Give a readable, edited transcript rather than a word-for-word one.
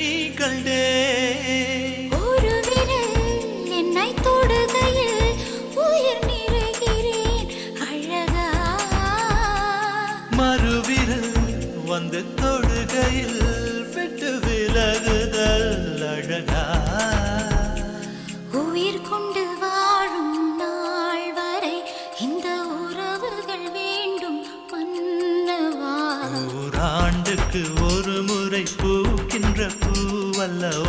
உன்னை கண்டே ஒரு விரல் என்னை தொடுகையில் உயிர் நிறைகிறேன் அழகா மறுவிரல் வந்து தொடுகையில் விட்டு விலகுதல் அழகா உயிர் கொண்டு வாழும் நாள் வரை இந்த உறவுகள் வேண்டும் மன்னவா ஓராண்டுக்கு ஒரு முறை பூக்கின்ற பூவல்லவா